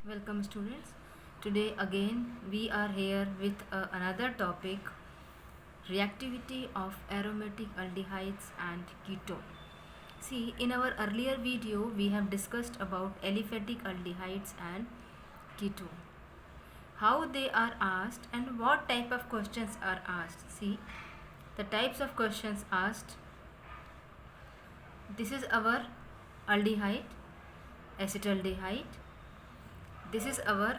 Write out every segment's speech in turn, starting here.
Welcome students. Today again we are here with another topic, reactivity of aromatic aldehydes and ketone. See, in our earlier video we have discussed about aliphatic aldehydes and ketone. How they are asked and what type of questions are asked. See, the types of questions asked. This is our aldehyde, acetaldehyde. This is our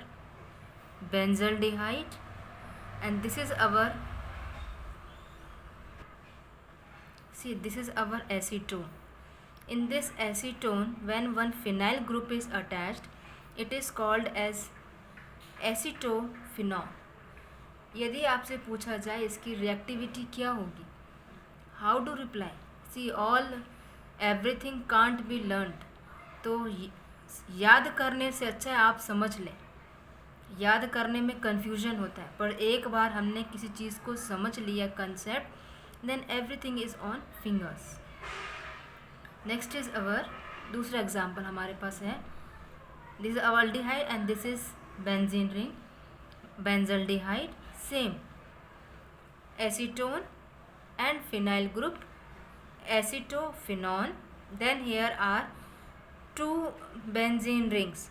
benzaldehyde and this is our acetone. In this acetone, when one phenyl group is attached, it is called as acetophenone. यदि आपसे पूछा जाए इसकी reactivity क्या होगी, how to reply? See all everything can't be learned. तो याद करने से अच्छा है आप समझ लें. याद करने में कन्फ्यूजन होता है, पर एक बार हमने किसी चीज़ को समझ लिया concept, then everything is on fingers. Next is our दूसरा एग्जांपल हमारे पास है. This is aldehyde and this is benzene ring. Benzaldehyde same acetone and phenyl group acetophenone. Then here are two benzene rings.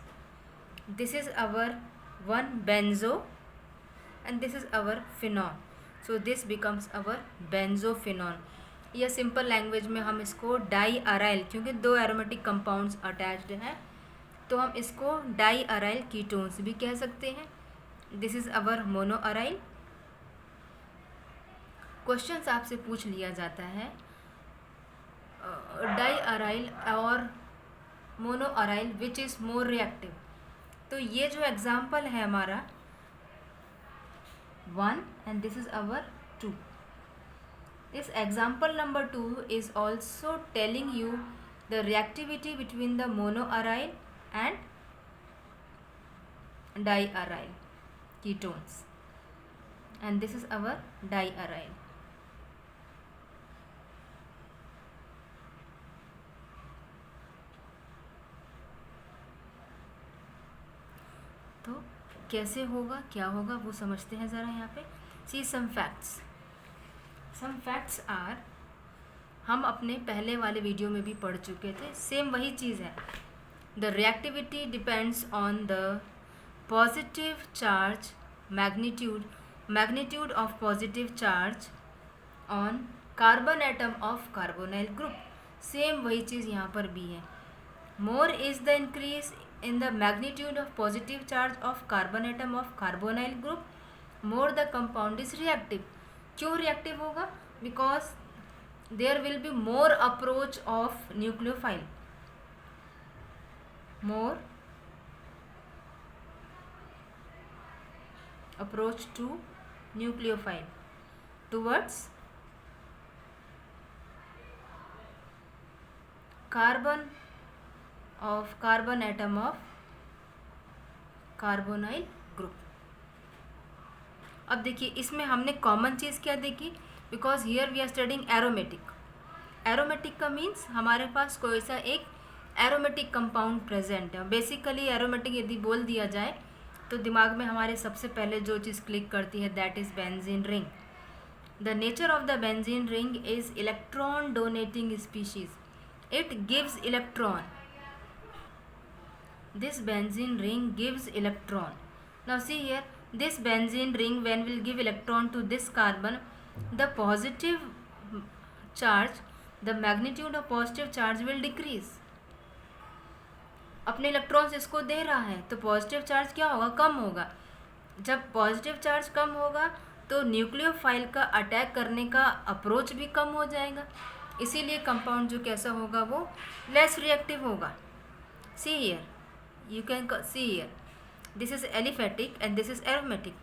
This is our one benzo and this is our phenone. So this becomes our benzophenone. या simple language में हम इसको die aryl, क्योंकि दो aromatic compounds attached हैं तो हम इसको डाई अराइल कीटोन्स भी कह सकते हैं. This is our mono aryl. Questions आपसे पूछ लिया जाता है डाई अराइल और mono aryl which is more reactive. तो ये जो एग्जाम्पल है हमारा 1 and this is our 2. This example number 2 is also telling you the reactivity between the monoaryl and diaryl ketones, and this is our diaryl. तो कैसे होगा, क्या होगा वो समझते हैं ज़रा यहाँ पे. See some facts. Some facts are, हम अपने पहले वाले वीडियो में भी पढ़ चुके थे, सेम वही चीज़ है. The reactivity depends on the positive charge magnitude of positive charge on carbon atom of carbonyl group. Same वही चीज़ यहाँ पर भी है. मोर is the increase in the magnitude of positive charge of carbon atom of carbonyl group, more the compound is reactive. क्यों reactive होगा? Because there will be more approach of nucleophile, more approach to nucleophile towards carbon atom of carbonyl group. अब देखिए इसमें हमने common चीज़ क्या देखी, because here we are studying aromatic. Aromatic का मीन्स हमारे पास कोई सा एक एरोमेटिक कंपाउंड प्रेजेंट है. बेसिकली एरोमेटिक यदि बोल दिया जाए तो दिमाग में हमारे सबसे पहले जो चीज़ क्लिक करती है that is benzene ring. The nature of the benzene ring is electron donating species. It gives electron. This benzene ring gives electron. Now see here, this benzene ring when will give electron to this carbon, the positive charge, the magnitude of positive charge will decrease. अपने electrons इसको दे रहा है तो positive charge क्या होगा, कम होगा. जब positive charge कम होगा तो न्यूक्लियोफाइल का अटैक करने का अप्रोच भी कम हो जाएगा. इसीलिए कंपाउंड जो कैसा होगा वो लेस रिएक्टिव होगा. See here, you can see here, this is aliphatic and this is aromatic.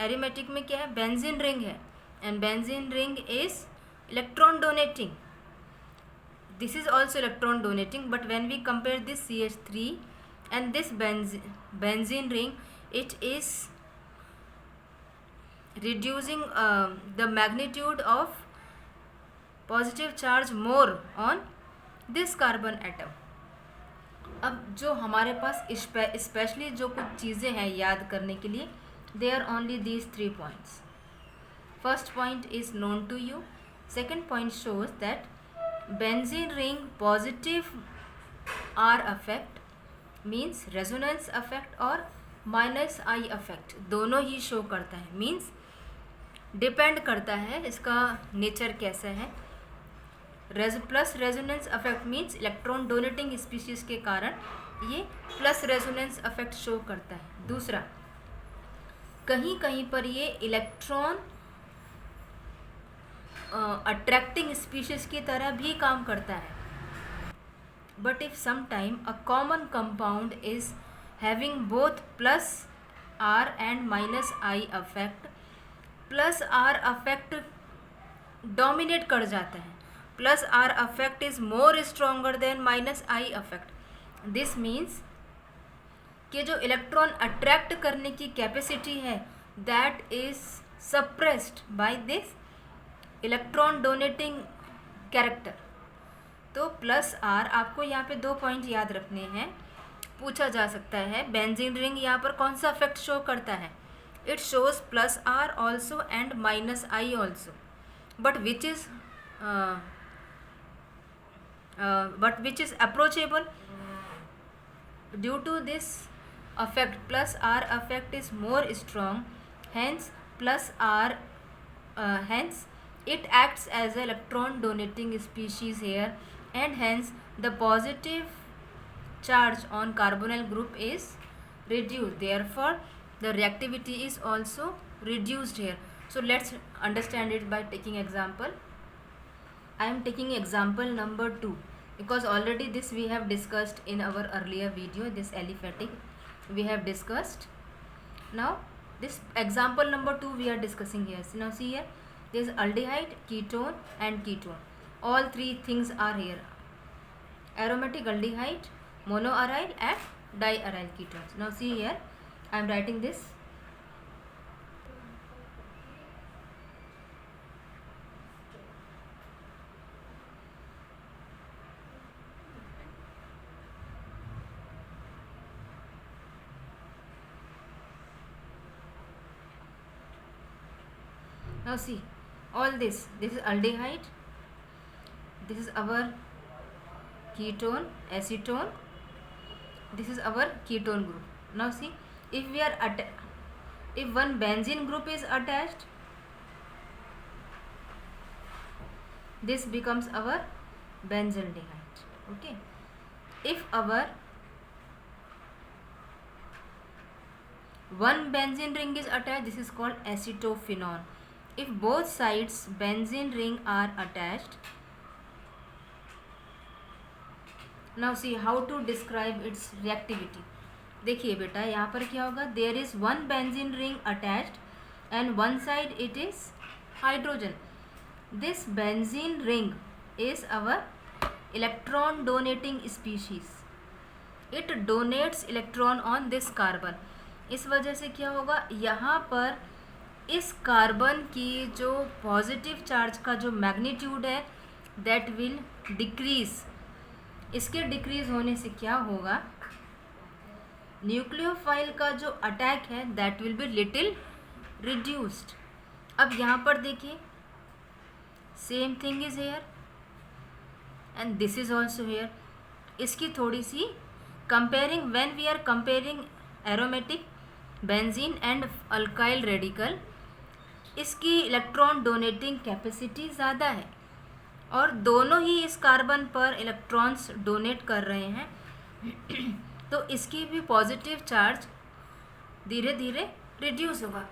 aromatic में क्या है, benzene ring है and benzene ring is electron donating. this is also electron donating, but when we compare this CH3 and this benzene ring, it is reducing the magnitude of positive charge more on this carbon atom. अब जो हमारे पास specially जो कुछ चीज़ें हैं याद करने के लिए, they are only these 3 points. First point is known to you. Second point shows that benzene ring positive R effect means resonance effect और minus I effect दोनों ही शो करता है. मीन्स डिपेंड करता है इसका नेचर कैसा है. Plus resonance affect means electron donating species के कारण ये प्लस रेजोनेंस अफेक्ट शो करता है. दूसरा, कहीं कहीं पर ये इलेक्ट्रॉन अट्रैक्टिंग स्पीशीज की तरह भी काम करता है. But if some time a common compound is having both plus R and minus I effect, plus R effect dominate कर जाता है. Plus R effect is more stronger than minus I effect. This means कि जो electron attract करने की capacity है that is suppressed by this electron donating character. तो plus R, आपको यहाँ पे 2 पॉइंट याद रखने हैं. पूछा जा सकता है बेंजीन रिंग यहाँ पर कौन सा इफेक्ट शो करता है. It shows plus R also and minus I also, but which is approachable. Due to this effect plus R effect is more strong, hence plus R hence it acts as a electron donating species here, and hence the positive charge on carbonyl group is reduced. Therefore the reactivity is also reduced here. So let's understand it by taking example. I am taking example number 2 because already this we have discussed in our earlier video, this aliphatic we have discussed. Now this example number 2 we are discussing here. So now see here, there is aldehyde, ketone and ketone. All three things are here: aromatic aldehyde, monoaryl and diaryl ketones. Now see here, I am writing this. Now see, all this is aldehyde, this is our ketone, acetone, this is our ketone group. Now see, if one benzene group is attached, this becomes our benzaldehyde. Okay, if our one benzene ring is attached, this is called acetophenone. If both sides benzene ring are attached, now see how to describe its reactivity. देखिए बेटा, यहाँ पर क्या होगा, there is one benzene ring attached and one side it is hydrogen. This benzene ring is our electron donating species. It donates electron on this carbon. इस वजह से क्या होगा, यहाँ पर इस कार्बन की जो पॉजिटिव चार्ज का जो मैग्नीट्यूड है दैट विल डिक्रीज. इसके डिक्रीज होने से क्या होगा, न्यूक्लियोफाइल का जो अटैक है that will be little reduced. अब यहाँ पर देखिए, same thing is here and this is also here. इसकी थोड़ी सी comparing, when we are comparing aromatic benzene and alkyl radical, इसकी इलेक्ट्रॉन डोनेटिंग कैपेसिटी ज़्यादा है और दोनों ही इस कार्बन पर इलेक्ट्रॉन्स डोनेट कर रहे हैं. तो इसकी भी पॉजिटिव चार्ज धीरे धीरे रिड्यूस होगा.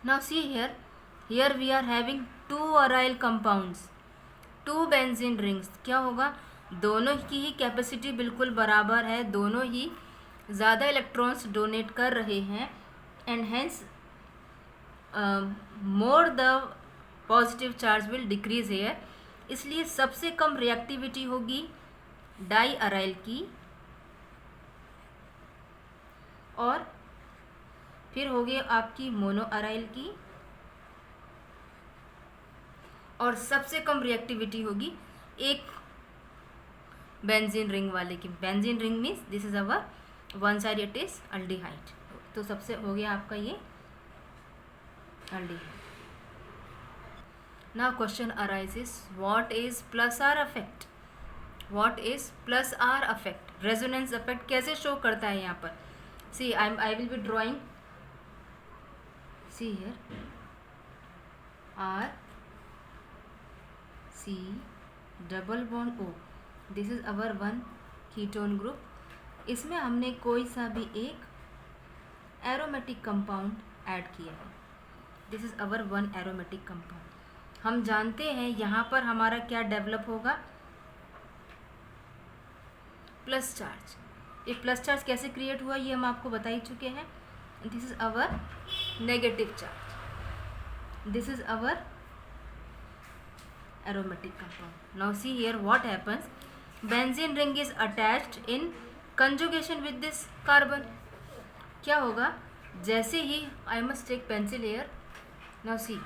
Now see here we are having 2 aryl compounds, 2 benzene rings. क्या होगा, दोनों की ही कैपेसिटी बिल्कुल बराबर है, दोनों ही ज़्यादा इलेक्ट्रॉन्स डोनेट कर रहे हैं and hence more the positive charge will decrease here. इसलिए सबसे कम रिएक्टिविटी होगी डाई अराइल की और फिर होगी आपकी मोनो अराइल की, और सबसे कम रिएक्टिविटी होगी एक बेंजीन रिंग वाले की. Benzene ring means this is our one side, it is aldehyde. तो सबसे हो गया आपका ये aldehyde. Now question arises, what is plus R effect? What is plus R effect? Resonance effect कैसे शो करता है यहाँ पर? See I will be drawing. See here R C double bond O. This is our one ketone group. इसमें हमने कोई सा भी एक एरोमेटिक कंपाउंड ऐड किया है. This is our one aromatic compound. हम जानते हैं यहाँ पर हमारा क्या डेवलप होगा? Plus charge. ये प्लस चार्ज कैसे क्रिएट हुआ ये हम आपको बता ही चुके हैं. This is our negative charge. This is our aromatic compound. Now see here what happens. Benzene ring is attached in conjugation with this carbon. क्या होगा? जैसे ही I must take pencil here. Now see.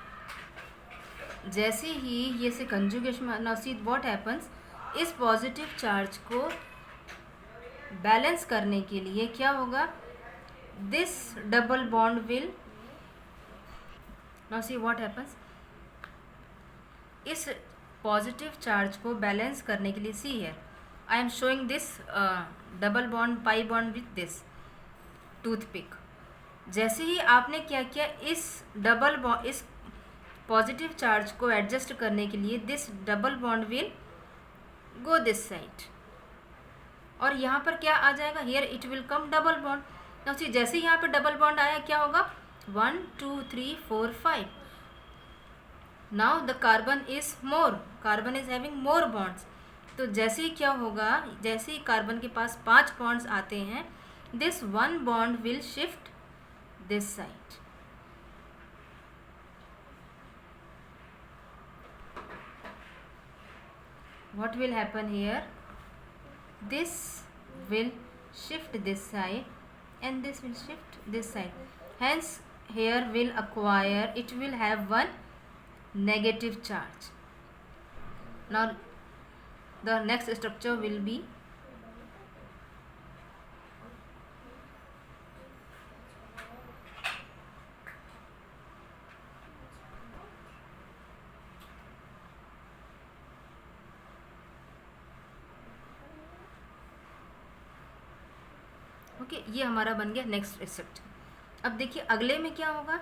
जैसे ही ये से conjugation. Now see what happens. इस positive charge को balance करने के लिए क्या होगा? This double bond will. Now see what happens. इस पॉजिटिव चार्ज को बैलेंस करने के लिए see here I am showing this double bond pi bond with this toothpick. जैसे ही आपने क्या किया, इस डबल बॉन्ड, इस पॉजिटिव चार्ज को एडजस्ट करने के लिए this double bond will go this side. और यहाँ पर क्या आ जाएगा? Here it will come double bond. Now see जैसे ही यहाँ पर डबल बॉन्ड आया क्या होगा? 1 2 3 4 5. Now the carbon is more. Carbon is having more bonds. तो जैसे ही क्या होगा? जैसे ही कार्बन के पास 5 बॉन्ड्स आते हैं, this one bond will shift this side. what will happen here? This will shift this side and this will shift this side. Hence here will acquire, it will have one negative charge. Now the next structure will be okay. ये हमारा बन गया next structure. अब देखिए अगले में क्या होगा.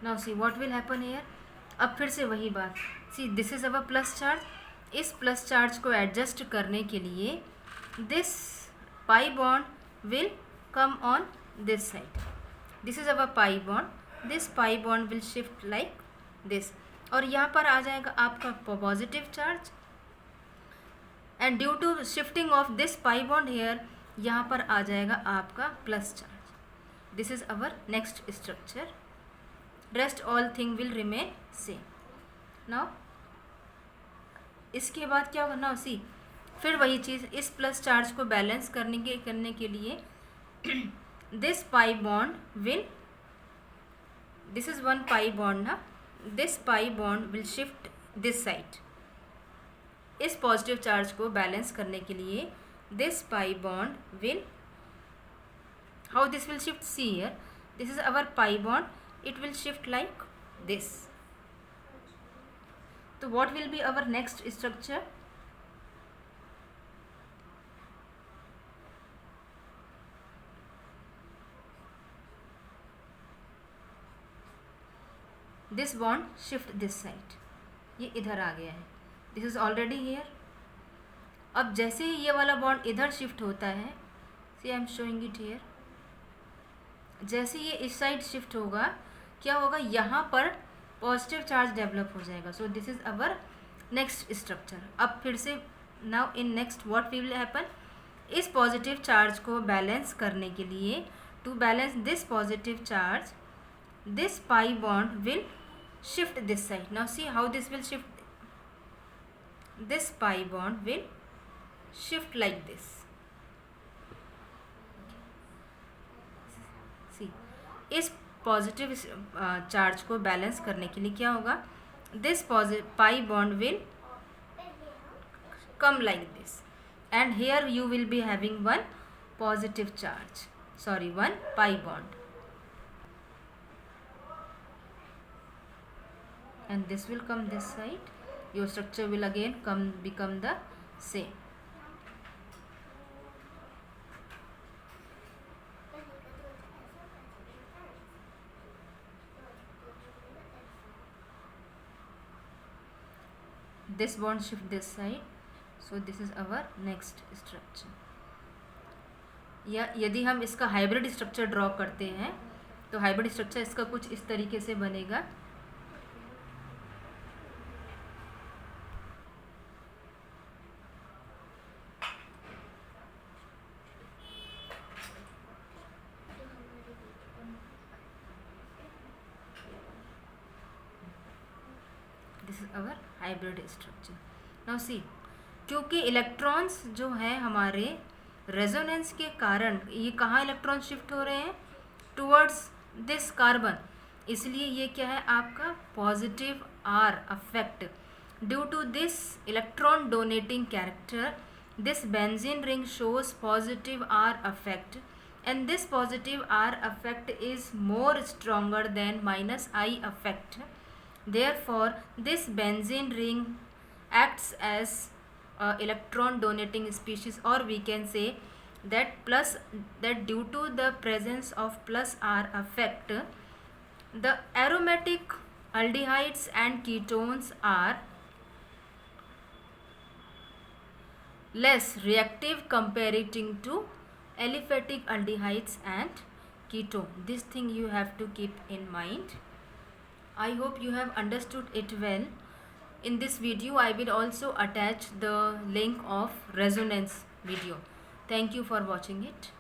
Now see what will happen here. अब फिर से वही बात. See this is our plus charge. इस प्लस चार्ज को एडजस्ट करने के लिए this pi bond will come on this side. This is our pi bond. This pi bond will shift like this. और यहाँ पर आ जाएगा आपका positive charge. And due to shifting of this pi bond here, यहाँ पर आ जाएगा आपका plus charge. This is our next structure. Rest all thing will remain same. Now इसके बाद क्या होगा. नाउ सी फिर वही चीज़, इस प्लस चार्ज को बैलेंस करने के लिए this pi bond will, this is one pi bond ना, this pi bond will shift this side. इस पॉजिटिव चार्ज को बैलेंस करने के लिए this pi bond will, how this will shift. See here this is our pi bond. It will shift like this. So what will be our next structure? This bond shift this side. ये इधर आ गया है. This is already here. अब जैसे ही ये वाला bond इधर shift होता है, see I am showing it here. जैसे ये इस साइड शिफ्ट होगा, क्या होगा, यहाँ पर पॉजिटिव चार्ज डेवलप हो जाएगा. So this is our next structure. अब फिर से now in next what will happen. इस पॉजिटिव चार्ज को बैलेंस करने के लिए, to balance this positive charge, this pi bond will shift this side. Now see how this will shift. This pi bond will shift like this. See इस positive charge को balance करने के लिए क्या होगा, this pi bond will come like this, and here you will be having one positive charge, sorry, one pi bond, and this will come this side. Your structure will again become the same. This bond shift this side, so this is our next structure. या यदि हम इसका hybrid structure draw करते हैं तो hybrid structure इसका कुछ इस तरीके से बनेगा. This is our hybrid structure. Now see, क्योंकि इलेक्ट्रॉन्स जो हैं हमारे रेजोनेंस के कारण ये कहाँ इलेक्ट्रॉन शिफ्ट हो रहे हैं, टुवर्ड्स दिस कार्बन, इसलिए ये क्या है आपका positive R effect. Due to this electron donating character, this benzene ring shows positive R effect, and this positive R effect is more stronger than minus I effect. Therefore, this benzene ring acts as a electron donating species, or we can say that due to the presence of plus R effect, the aromatic aldehydes and ketones are less reactive comparing to aliphatic aldehydes and ketone. This thing you have to keep in mind. I hope you have understood it well. In this video I will also attach the link of resonance video. Thank you for watching it.